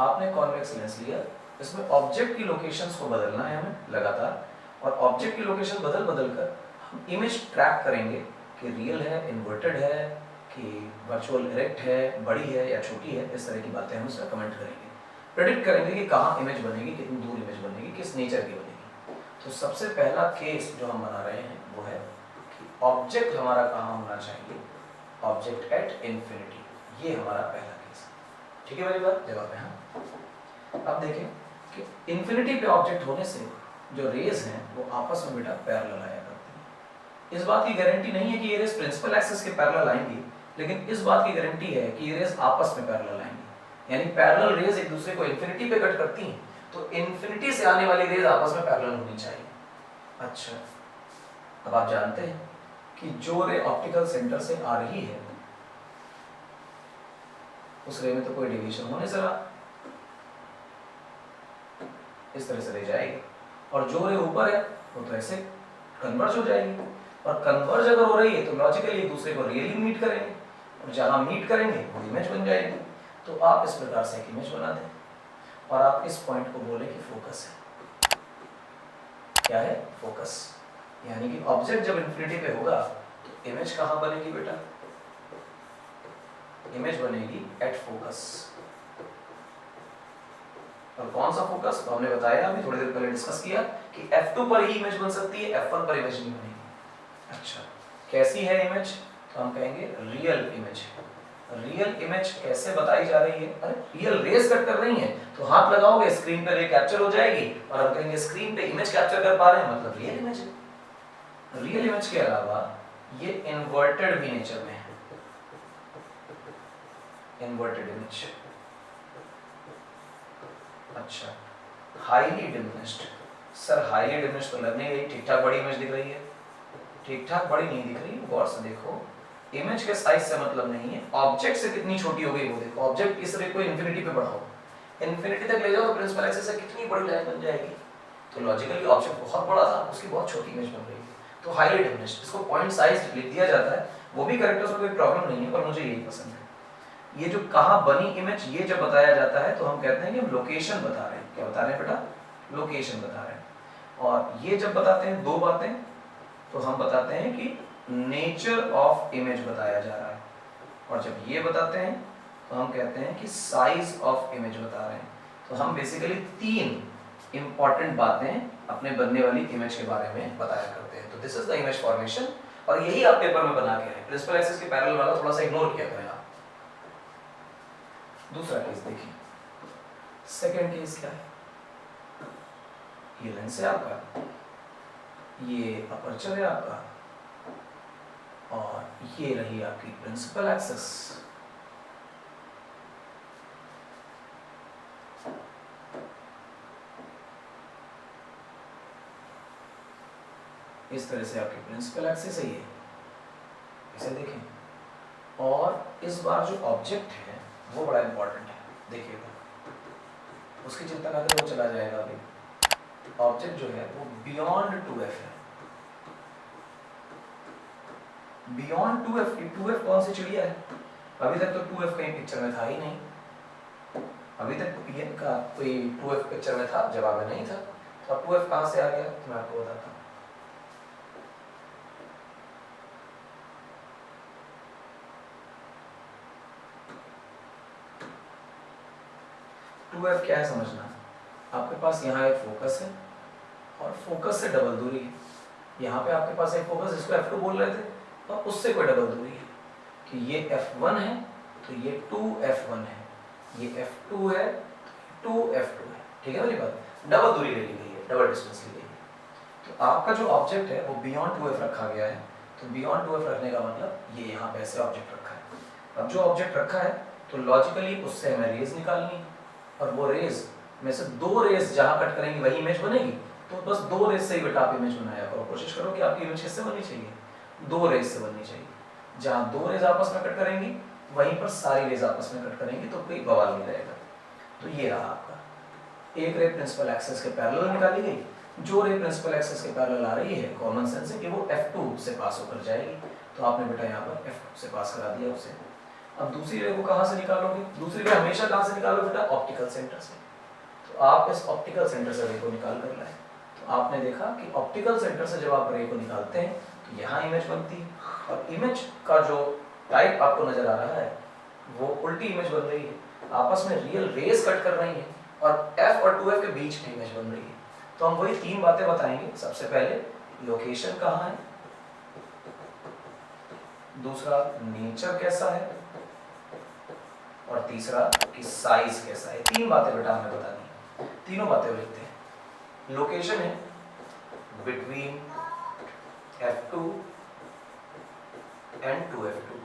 आपने कॉन्वेक्स लेंस लिया, इसमें ऑब्जेक्ट की लोकेशंस को बदलना है हमें लगातार, और ऑब्जेक्ट की लोकेशन बदल बदल कर हम इमेज ट्रैक करेंगे कि रियल है, इन्वर्टेड है, कि वर्चुअल इरेक्ट है, बड़ी है या छोटी है। इस तरह की बातें हम उसमें कमेंट करेंगे, प्रेडिक्ट करेंगे कि कहाँ इमेज बनेगी, कितनी दूर इमेज बनेगी, किस नेचर की बनेगी। तो सबसे पहला केस जो हम बना रहे हैं वो है ऑब्जेक्ट हमारा कहाँ होना चाहिए, ऑब्जेक्ट एट इंफिनिटी। ये हमारा पहला केस। ठीक है मेरी बात, जवाब है हाँ। अब देखें कि इंफिनिटी पे ऑब्जेक्ट होने से जो रेज हैं वो आपस में बेटा पैरेलल आया करती हैं। इस बात की गारंटी नहीं है कि ये रेज प्रिंसिपल एक्सिस के पैरेलल आएंगी, लेकिन इस बात की गारंटी है कि ये रेज आपस में पैरेलल आएंगी। यानी पैरेलल रेज एक दूसरे को इंफिनिटी पे कट करती हैं, तो इंफिनिटी से आने वाली रेज आपस में पैरेलल होनी चाहिए। अच्छा, अब आप जानते हैं कि जो रे ऑप्टिकल सेंटर से आ रही है उस रे में तो कोई डेविएशन होने से रहा, इस तरह से रह जाएगी, और जो रे ऊपर है वो तो ऐसे कन्वर्ज हो जाएगी, और कन्वर्ज अगर हो रही है तो लॉजिकली एक दूसरे को रियली मीट करेंगे, और जहां मीट करेंगे वो इमेज बन जाएगी। तो आप इस प्रकार से एक इमेज बना दें और आप इस पॉइंट को बोले कि फोकस है। क्या है? फोकस। यानी कि ऑब्जेक्ट जब इंफिनिटी पे होगा तो इमेज कहाँ बनेगी बेटा? इमेज बनेगी एट फोकस। और कौन सा फोकस? तो हमने बताया अभी थोड़ी देर पहले डिस्कस किया कि F2 पर ही इमेज बन सकती है, F1 पर इमेज नहीं बनेगी। अच्छा, कैसी है इमेज? तो हम कहेंगे रियल इमेज। रियल इमेज कैसे बताई जा रही है? अरे रियल रेज कट कर रही है तो हाथ लगाओगे स्क्रीन पे रे कैप्चर हो जाएगी, और हम कहेंगे स्क्रीन पे इमेज कैप्चर कर पा रहे हैं, मतलब रियल इमेज है। रियल इमेज के अलावा ये इन्वर्टेड भी नेचर में है। Inverted image. अच्छा, highly diminished. Sir highly diminished तो लग नहीं रही, ठीक ठाक बड़ी इमेज दिख रही है। ठीक ठाक बड़ी नहीं दिख रही, गौर से देखो। इमेज के साइज से मतलब नहीं है, ऑब्जेक्ट से कितनी छोटी हो गई वो देखो। ऑब्जेक्ट इस रे को इंफिनिटी पे बढ़ाओ, इंफिनिटी तक ले जाओ तो प्रिंसिपल एक्सिस से कितनी बड़ी लाइन बन जाएगी। तो लॉजिकली ऑब्जेक्ट बहुत बड़ा था, उसकी बहुत छोटी इमेज बन रही है। तो हाईली डिमिनिश्ड, इसको पॉइंट साइज लिख दिया जाता है, वो भी करेक्ट है, उसमें कोई प्रॉब्लम नहीं है, पर मुझे यही पसंद है। ये जो कहाँ बनी इमेज, ये जब बताया जाता है तो हम कहते हैं कि हम लोकेशन बता रहे हैं। क्या बता रहे हैं बेटा? लोकेशन बता रहे हैं। और ये जब बताते हैं दो बातें, तो हम बताते हैं कि नेचर ऑफ इमेज बताया जा रहा है, और जब ये बताते हैं तो हम कहते हैं कि साइज ऑफ इमेज बता रहे हैं। तो हम बेसिकली तीन इंपॉर्टेंट बातें अपने बनने वाली इमेज के बारे में बताया करते हैं। तो this is the image formation, और यही आप पेपर में बना के आए। प्रिंसिपल एक्सिस के पैरेलल वाला थोड़ा सा इग्नोर किया करें आप। दूसरा केस देखिए, सेकंड केस क्या है? ये लेंस है आपका, ये अपर्चर है आपका, और ये रही आपकी प्रिंसिपल एक्सिस। इस तरह से आपकी प्रिंसिपल एक्सिस है ये, इसे देखें। और इस बार जो ऑब्जेक्ट है वो बड़ा इंपॉर्टेंट है, देखिएगा, उसकी चिंता ना करें, वो चला जाएगा अभी। ऑब्जेक्ट जो है वो बियॉन्ड 2f है। बियॉन्ड 2f, 2f कौन सी चिड़िया है? अभी तक तो 2f कहीं पिक्चर में था ही नहीं। अभी तक pn का कोई 2f पिक्चर में था, जवाब में नहीं था। तो अब 2f कहां से आ गया, तो मैं आपको बताता हूं। f क्या है समझना, आपके पास यहाँ एक फोकस है और फोकस से डबल दूरी है। यहाँ पे आपके पास एक फोकस, इसको f2 बोल रहे थे, और उससे कोई डबल दूरी है कि ये f1 है तो ये 2f1 है, ये f2 है, 2f2 है। ठीक है मेरी बात? डबल दूरी ले ली गई है, डबल डिस्टेंस ली गई है। तो आपका जो ऑब्जेक्ट है वो बियॉन्ड 2f रखा गया है। तो बियॉन्ड 2f रखने का मतलब ये यहाँ पे ऐसे ऑब्जेक्ट रखा है। अब जो ऑब्जेक्ट रखा है तो लॉजिकली उससे हमें रेज निकालनी है, और वो रेज में से दो रेज जहां कट करेंगी वही इमेज बनेगी। तो बस दो रेज से ही बेटा आप इमेज बनाया करो, कोशिश करो कि आपकी इमेज किससे बननी चाहिए, दो रेज से बननी चाहिए। जहां दो रेज आपस में कट करेंगी वहीं पर सारी रेज आपस में कट करेंगी, तो कोई बवाल नहीं रहेगा। तो ये रहा आपका, एक रे प्रिंसिपल एक्सिस के पैरेलल निकाली गई। जो रे प्रिंसिपल एक्सिस के पैरेलल आ रही है, कॉमन सेंस है कि वो f2 से पास होकर जाएगी। तो आपने बेटा यहाँ पर f2 से पास करा दिया उसे। अब दूसरी रे को कहां से निकालोगे? दूसरी रे हमेशा कहां से निकालो बेटा? ऑप्टिकल सेंटर से। तो आप इस ऑप्टिकल सेंटर से रे को निकाल कर लाए। तो आपने देखा कि ऑप्टिकल सेंटर से जब आप रे को निकालते हैं तो यहाँ इमेज बनती है, और इमेज का जो टाइप आपको नजर आ रहा है वो उल्टी इमेज बन रही है। आपस में रियल रेज कट कर रही है, और f और 2f के बीच में इमेज बन रही है। तो हम वही तीन बातें बताएंगे। सबसे पहले लोकेशन कहाँ है, दूसरा नेचर कैसा है, और तीसरा कि साइज कैसा है। तीन बातें बेटा हमें बतानी है, तीनों बातें लिखते हैं। लोकेशन है between f2 and 2f2।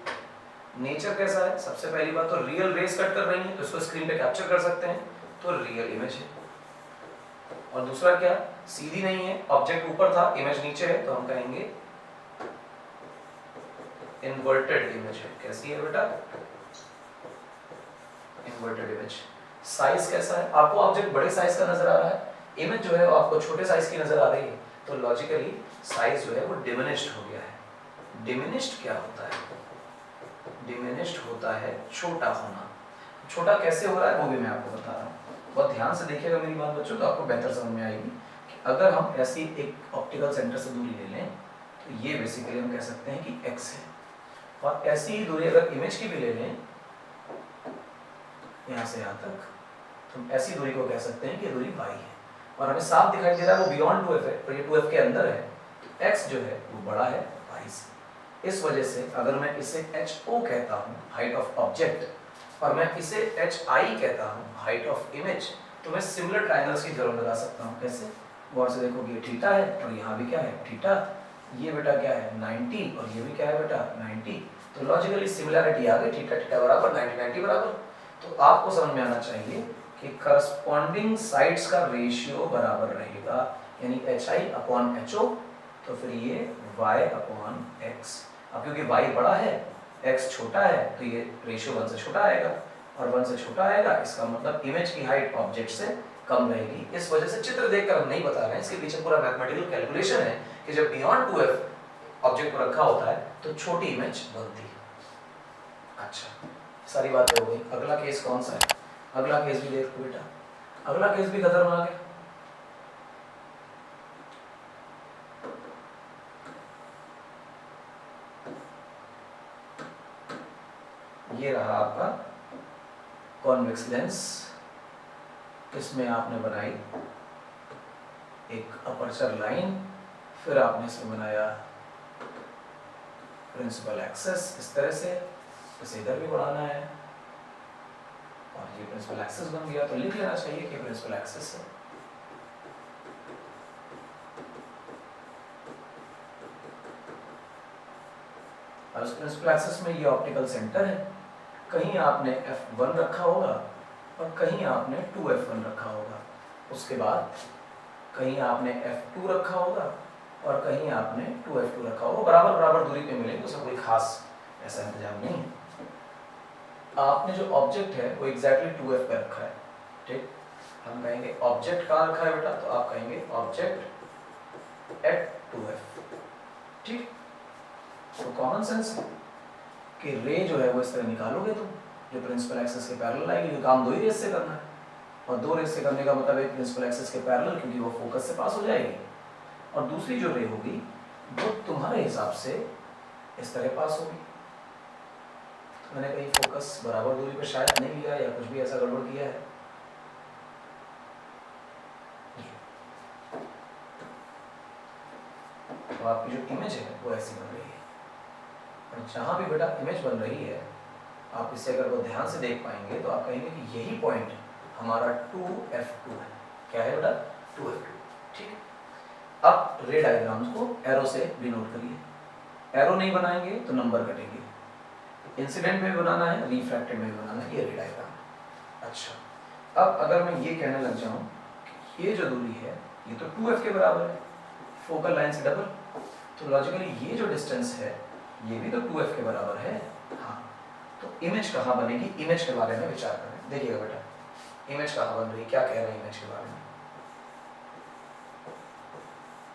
Nature कैसा है? सबसे पहली बात तो रियल रेज कट कर रही है, तो इसको स्क्रीन पे कैप्चर कर सकते हैं, तो रियल इमेज है। और दूसरा क्या? सीधी नहीं है, ऑब्जेक्ट ऊपर था, इमेज नीचे है, तो हम कहेंगे इन्वर्टेड इमेज है। कैसी है बेटा? Inverted image. साइज कैसा है? आपको ऑब्जेक्ट बड़े साइज का नजर आ रहा है, इमेज जो है वो आपको छोटे साइज की नजर आ रही है, तो लॉजिकली साइज जो है वो डिमिनिश्ड हो गया है। डिमिनिश्ड क्या होता है? डिमिनिश्ड होता है छोटा होना। छोटा कैसे हो रहा है वो भी मैं आपको बता रहा हूँ, बहुत ध्यान से देखिएगा मेरी बात बच्चों, तो आपको बेहतर समझ में आएगी कि अगर हम ऐसी एक ऑप्टिकल सेंटर से दूरी ले लें तो ये बेसिकली हम कह सकते हैं कि x है, और ऐसी ही दूरी अगर इमेज की भी ले लें यहाँ से यहाँ तक, तो हम ऐसी दूरी को कह सकते हैं कि दूरी y है, और हमें साफ दिखाई दे रहा है वो बियॉन्ड 2f है, और ये 2f के अंदर है, तो x जो है वो बड़ा है y से। इस वजह से अगर मैं इसे HO कहता हूँ, हाइट ऑफ ऑब्जेक्ट, और मैं इसे HI कहता हूँ, हाइट ऑफ इमेज, तो मैं सिमिलर ट्रायंगल्स की जरूर लगा सकता हूँ। कैसे? गौर से देखोगे, ये थीटा है और यहाँ भी क्या है? थीटा। ये बेटा क्या है? 90, और ये भी क्या है बेटा? 90। तो लॉजिकली सिमिलरिटी आ गई, थीटा थीटा बराबर 90 90 बराबर। तो आपको समझ में आना चाहिए कि करस्पॉन्डिंग साइड्स का रेशियो बराबर रहेगा, यानी HI अपॉन HO, तो फिर ये y अपॉन x। अब क्योंकि y बड़ा है, x छोटा है, तो ये रेशियो 1 से छोटा आएगा, और 1 से छोटा आएगा, इसका मतलब इमेज की हाइट ऑब्जेक्ट से कम रहेगी। इस वजह से चित्र देखकर हम नहीं बता रहे हैं, इसके पीछे पूरा मैथमेटिकल कैलकुलेशन है कि जब बियॉन्ड 2f ऑब्जेक्ट को रखा होता है तो छोटी इमेज बनती है। अच्छा, सारी बातें हो गई। अगला केस कौन सा है? अगला केस भी देखो बेटा, अगला केस भी खतरनाक है। ये रहा आपका कॉन्वेक्स लेंस, इसमें आपने बनाई एक अपर्चर लाइन, फिर आपने इसमें बनाया प्रिंसिपल एक्सेस इस तरह से, इसे इधर भी बढ़ाना है और ये प्रिंसिपल एक्सेस बन गया। तो लिख लेना चाहिए कि प्रिंसिपल एक्सेस है। और उस प्रिंसिपल एक्सेस में ये ऑप्टिकल सेंटर है। कहीं आपने f1 रखा होगा और कहीं आपने 2f1 रखा होगा। उसके बाद कहीं आपने f2 रखा होगा और कहीं आपने 2f2 रखा होगा। बराबर बराबर दूरी पे मिलेंगे, उसका कोई खास ऐसा इंतजाम नहीं है। आपने जो ऑब्जेक्ट है वो एग्जैक्टली 2f पे रखा है, ठीक। हम कहेंगे ऑब्जेक्ट कहाँ रखा है बेटा, तो आप कहेंगे ऑब्जेक्ट एट 2f, ठीक। तो कॉमन सेंस है कि रे जो है वो इस तरह निकालोगे तुम, जो प्रिंसिपल एक्सिस के पैरेलल आएगी। काम दो ही रेस से करना है, और दो रेस से करने का मतलब है प्रिंसिपल एक्सिस के पैरेलल, क्योंकि वो फोकस से पास हो जाएगी। और दूसरी जो रे होगी वो तुम्हारे हिसाब से इस तरह पास होगी। मैंने कहीं फोकस बराबर दूरी पे शायद नहीं लिया या कुछ भी ऐसा गड़बड़ किया है। तो आपकी जो इमेज है वो ऐसी बन रही है। और जहां भी बेटा इमेज बन रही है, आप इसे अगर वो ध्यान से देख पाएंगे तो आप कहेंगे कि यही पॉइंट हमारा 2f2 है। क्या है बेटा? 2f2, ठीक। अब रे डायग्राम्स को एरो से डिनोट करिए। एरो नहीं बनाएंगे तो नंबर कटेंगे। इंसिडेंट में भी बनाना है, रिफ्रैक्टेड में भी बनाना है, ये रे डायग्राम। अच्छा, अब अगर मैं ये कहने लग जाऊं कि ये जो दूरी है ये तो 2f के बराबर है, फोकल लाइन से डबल, तो लॉजिकली ये जो डिस्टेंस है ये भी तो 2f के बराबर है। हाँ, तो इमेज कहाँ बनेगी, इमेज के बारे में विचार करें। देखिएगा बेटा, इमेज कहाँ बन रही है, क्या कह रहे हैं इमेज के बारे में।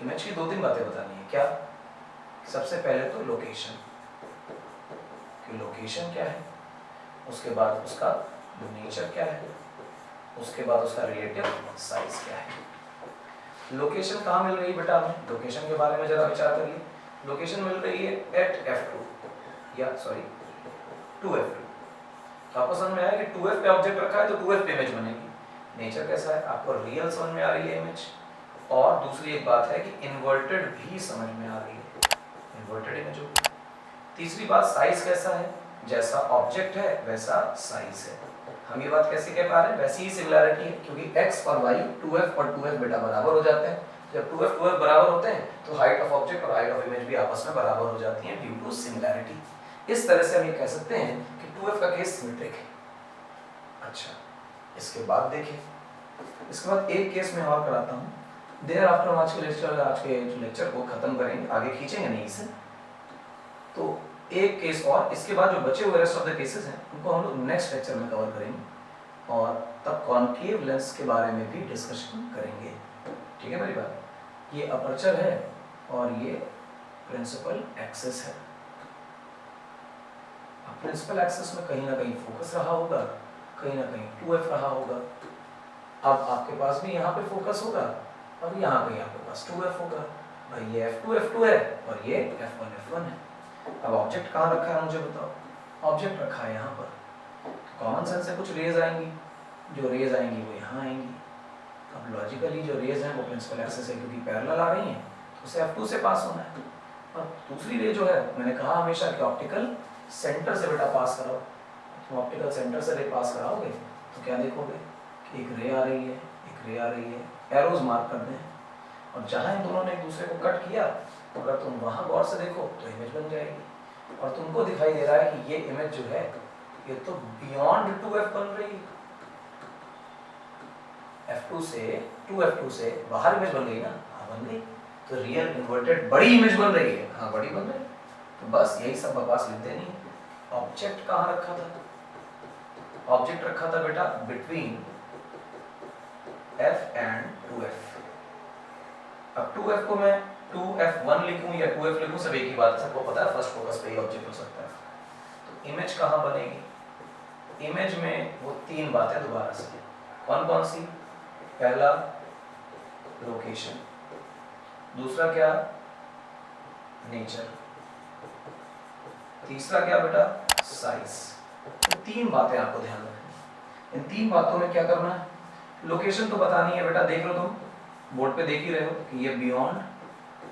इमेज की दो तीन बातें बतानी है। क्या? सबसे पहले तो लोकेशन, कि लोकेशन क्या है, उसके बाद उसका नेचर क्या है, उसके बाद उसका रिलेटिव साइज क्या है। लोकेशन कहाँ मिल रही है बेटा हमें, लोकेशन के बारे में जरा विचार करिए। लोकेशन मिल रही है एट f2 या सॉरी 2f2। तो आपको समझ में आया कि 2f पे ऑब्जेक्ट रखा है तो 2f पे इमेज बनेगी। नेचर कैसा है आपको रियल समझ में आ रही है इमेज। और दूसरी एक बात है कि इन्वर्टेड भी समझ में आ रही है, इन्वर्टेड इमेज होगी। तीसरी बात, साइज कैसा है, जैसा ऑब्जेक्ट है वैसा साइज है। हम ये बात कैसे कह पा रहे हैं, वैसी ही सिमिलैरिटी है, क्योंकि x और y 2f और 2f बेटा बराबर हो जाते हैं। जब 2f 2f बराबर होते हैं तो हाइट ऑफ ऑब्जेक्ट और हाइट ऑफ इमेज भी आपस में बराबर हो जाती हैं ड्यू टू सिमिलैरिटी। इस तरह से हम ये कह सकते हैं कि 2f का केस सिमेट्रिक है। अच्छा, इसके बाद देखिए, इसके बाद एक केस में और कराता हूँ। देयर आफ्टर आज के लेक्चर को खत्म करेंगे, आगे खींचेंगे नहीं इसे। तो एक केस और, इसके बाद जो बचे हुए रेस्ट ऑफ द केसेस हैं उनको हम लोग नेक्स्ट लेक्चर में कवर करेंगे और तब कॉन्केव लेंस के बारे में भी डिस्कशन करेंगे। ठीक है मेरी बात? ये अपर्चर है और ये प्रिंसिपल एक्सिस है। अब प्रिंसिपल एक्सिस में कहीं ना कहीं फोकस रहा होगा, कहीं ना कहीं 2f रहा होगा। अब आपके पास भी यहाँ पे फोकस होगा और यहाँ पे आपके पास 2f होगा। भाई ये f2 f2 है और ये f1 f1 है। अब ऑब्जेक्ट कहाँ रखा है मुझे बताओ, ऑब्जेक्ट रखा है यहाँ पर। कॉमन सेंस से कुछ रेज आएंगी, जो रेज आएंगी वो यहाँ आएंगी। अब लॉजिकली जो रेज हैं वो प्रिंसिपल एक्सिस है, क्योंकि पैरेलल आ रही हैं तो उसे f2 से पास होना है। और दूसरी रे जो है, मैंने कहा हमेशा कि ऑप्टिकल सेंटर से बेटा पास कराओ। तुम ऑप्टिकल सेंटर से रे पास कराओगे तो क्या देखोगे कि एक रे आ रही है, एक रे आ रही है, एरोज मार्क कर दें। और जहाँ इन दोनों ने एक दूसरे को कट किया, अगर तुम वहाँ गौर से देखो तो इमेज बन जाएगी। और तुमको दिखाई दे रहा है कि ये इमेज जो है ये तो बियॉन्ड 2f बन रही है। f2 से 2f2 से बाहर इमेज बन गई ना? हाँ बन गई। तो रियल इन्वर्टेड बड़ी इमेज बन रही है। हाँ बड़ी बन रही है। तो बस यही सब बकवास लिखते नहीं। ऑब्जेक्ट कहाँ रखा था? ऑब्जेक्ट रखा था बेटा बिटवीन f एंड 2f। अब 2f को मैं 2f1 लिखूं या 2f लिखूं सब एक ही बात है, सबको पता है फर्स्ट फोकस पे ही ऑब्जेक्ट हो सकता है। तो इमेज कहाँ बनेगी? इमेज में वो तीन बातें दोबारा से, कौन कौन सी? पहला लोकेशन, दूसरा क्या? नेचर, तीसरा क्या बेटा? साइज। तो तीन बातें आपको ध्यान रखनी। इन तीन बातों में क्या करना है? लोकेशन तो बतानी है बेटा, देख लो तुम बोर्ड पे देख ही रहे हो कि ये बियॉन्ड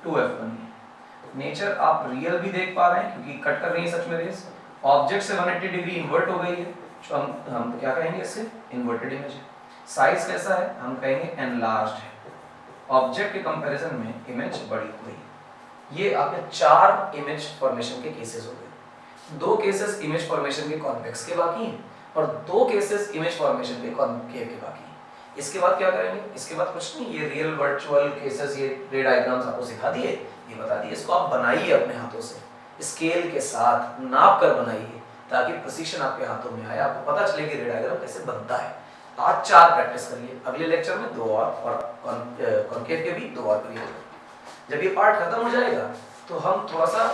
2f1 है। नेचर आप रियल भी देख पा रहे हैं क्योंकि कट कर रही है सच में रेस। ऑब्जेक्ट से 180 डिग्री इन्वर्ट हो गई है, तो हम क्या कहेंगे इससे? इन्वर्टेड इमेज है। साइज कैसा है? हम कहेंगे एनलार्ज्ड है। ऑब्जेक्ट के कंपैरिजन में इमेज बड़ी हो गई। ये आपके 4 इमेज फॉर्मेशन के केसेस हो गए। 2 केसेस इमेज फॉर्मेशन के कॉन्वेक्स के बाकी हैं और 2 केसेस इमेज फॉर्मेशन के कॉनकेव के बाकी हैं। इसके बाद क्या करेंगे? इसके बाद कुछ नहीं, ये रियल वर्चुअल केसेस, ये रे डायग्राम्स आपको सिखा दिए, ये बता दिए, इसको आप बनाइए अपने हाथों से, स्केल के साथ नाप कर बनाइए ताकि प्रिसीजन आपके हाथों में आए, आपको पता चले कि रे डायग्राम कैसे बनता है। आज 4 प्रैक्टिस करिए, अगले लेक्चर में 2 और कॉनकेव के भी 2 और करिएगा। जब ये पार्ट खत्म हो जाएगा तो हम थोड़ा सा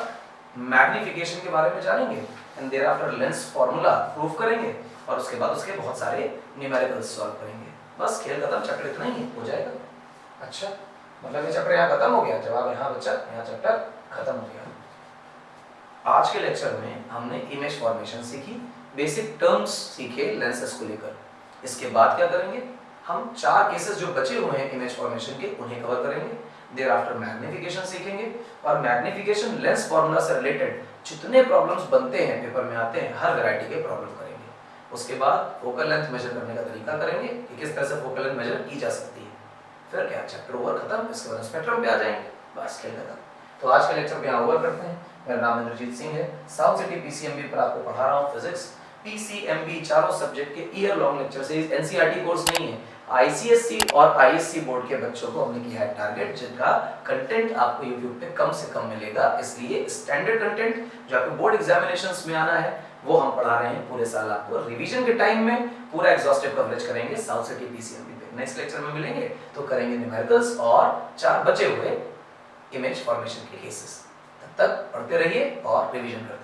मैग्निफिकेशन के बारे में जानेंगे and thereafter lens formula proof करेंगे और उसके बाद उसके बहुत सारे न्यूमेरिकल्स सॉल्व करेंगे। बस खेल खत्म, चैप्टर इतना ही हो जाएगा। अच्छा, मतलब ये चैप्टर यहाँ खत्म हो गया? जवाब यहाँ बच्चा, यहाँ चैप्टर खत्म हो गया। आज के लेक्चर में हमने इमेज फॉर्मेशन सीखी, बेसिक टर्म्स सीखे लेंसेस को लेकर। इसके बाद क्या करेंगे? हम 4 केसेस जो बचे हुए हैं इमेज फॉर्मेशन के उन्हें कवर करेंगे। देयर आफ्टर मैग्निफिकेशन सीखेंगे और मैग्निफिकेशन लेंस फार्मूला से रिलेटेड जितने प्रॉब्लम्स बनते हैं पेपर में आते हैं, हर वैरायटी के प्रॉब्लम करेंगे। उसके बाद फोकल लेंथ मेजर करने का तरीका करेंगे कि किस तरह से फोकल लेंथ मेजर की जा सकती है। फिर क्या, चैप्टर ओवर खत्म। इसके बाद स्पेक्ट्रम पे आ जाएंगे, बस खेल खत्म। तो आज के लेक्चर पे यहाँ ओवर करते हैं। मेरा नाम इंद्रजीत सिंह है, साउथ सिटी पीसीएमबी पर आपको पढ़ा रहा हूँ फिजिक्स। पीसीएमबी चारों सब्जेक्ट के ईयर लॉन्ग लेक्चर से, एनसीईआरटी कोर्स नहीं है। आईसीएससी और आईएससी बोर्ड के बच्चों को हमने किया है टारगेट, जिनका कंटेंट आपको यूट्यूब पे कम से कम मिलेगा। इसलिए स्टैंडर्ड कंटेंट जो आपको बोर्ड एग्जामिनेशंस में आना है वो हम पढ़ा रहे हैं पूरे साल। आपको रिवीजन के टाइम में पूरा एग्जॉस्टिव कवरेज करेंगे साउथ सिटी पीसीएमबी पे। नेक्स्ट लेक्चर में मिलेंगे तो करेंगे न्यूमेरिकल्स और 4 बचे हुए इमेज फॉर्मेशन के केसेस। तब तक पढ़ते रहिए और रिवीजन करते रहिए।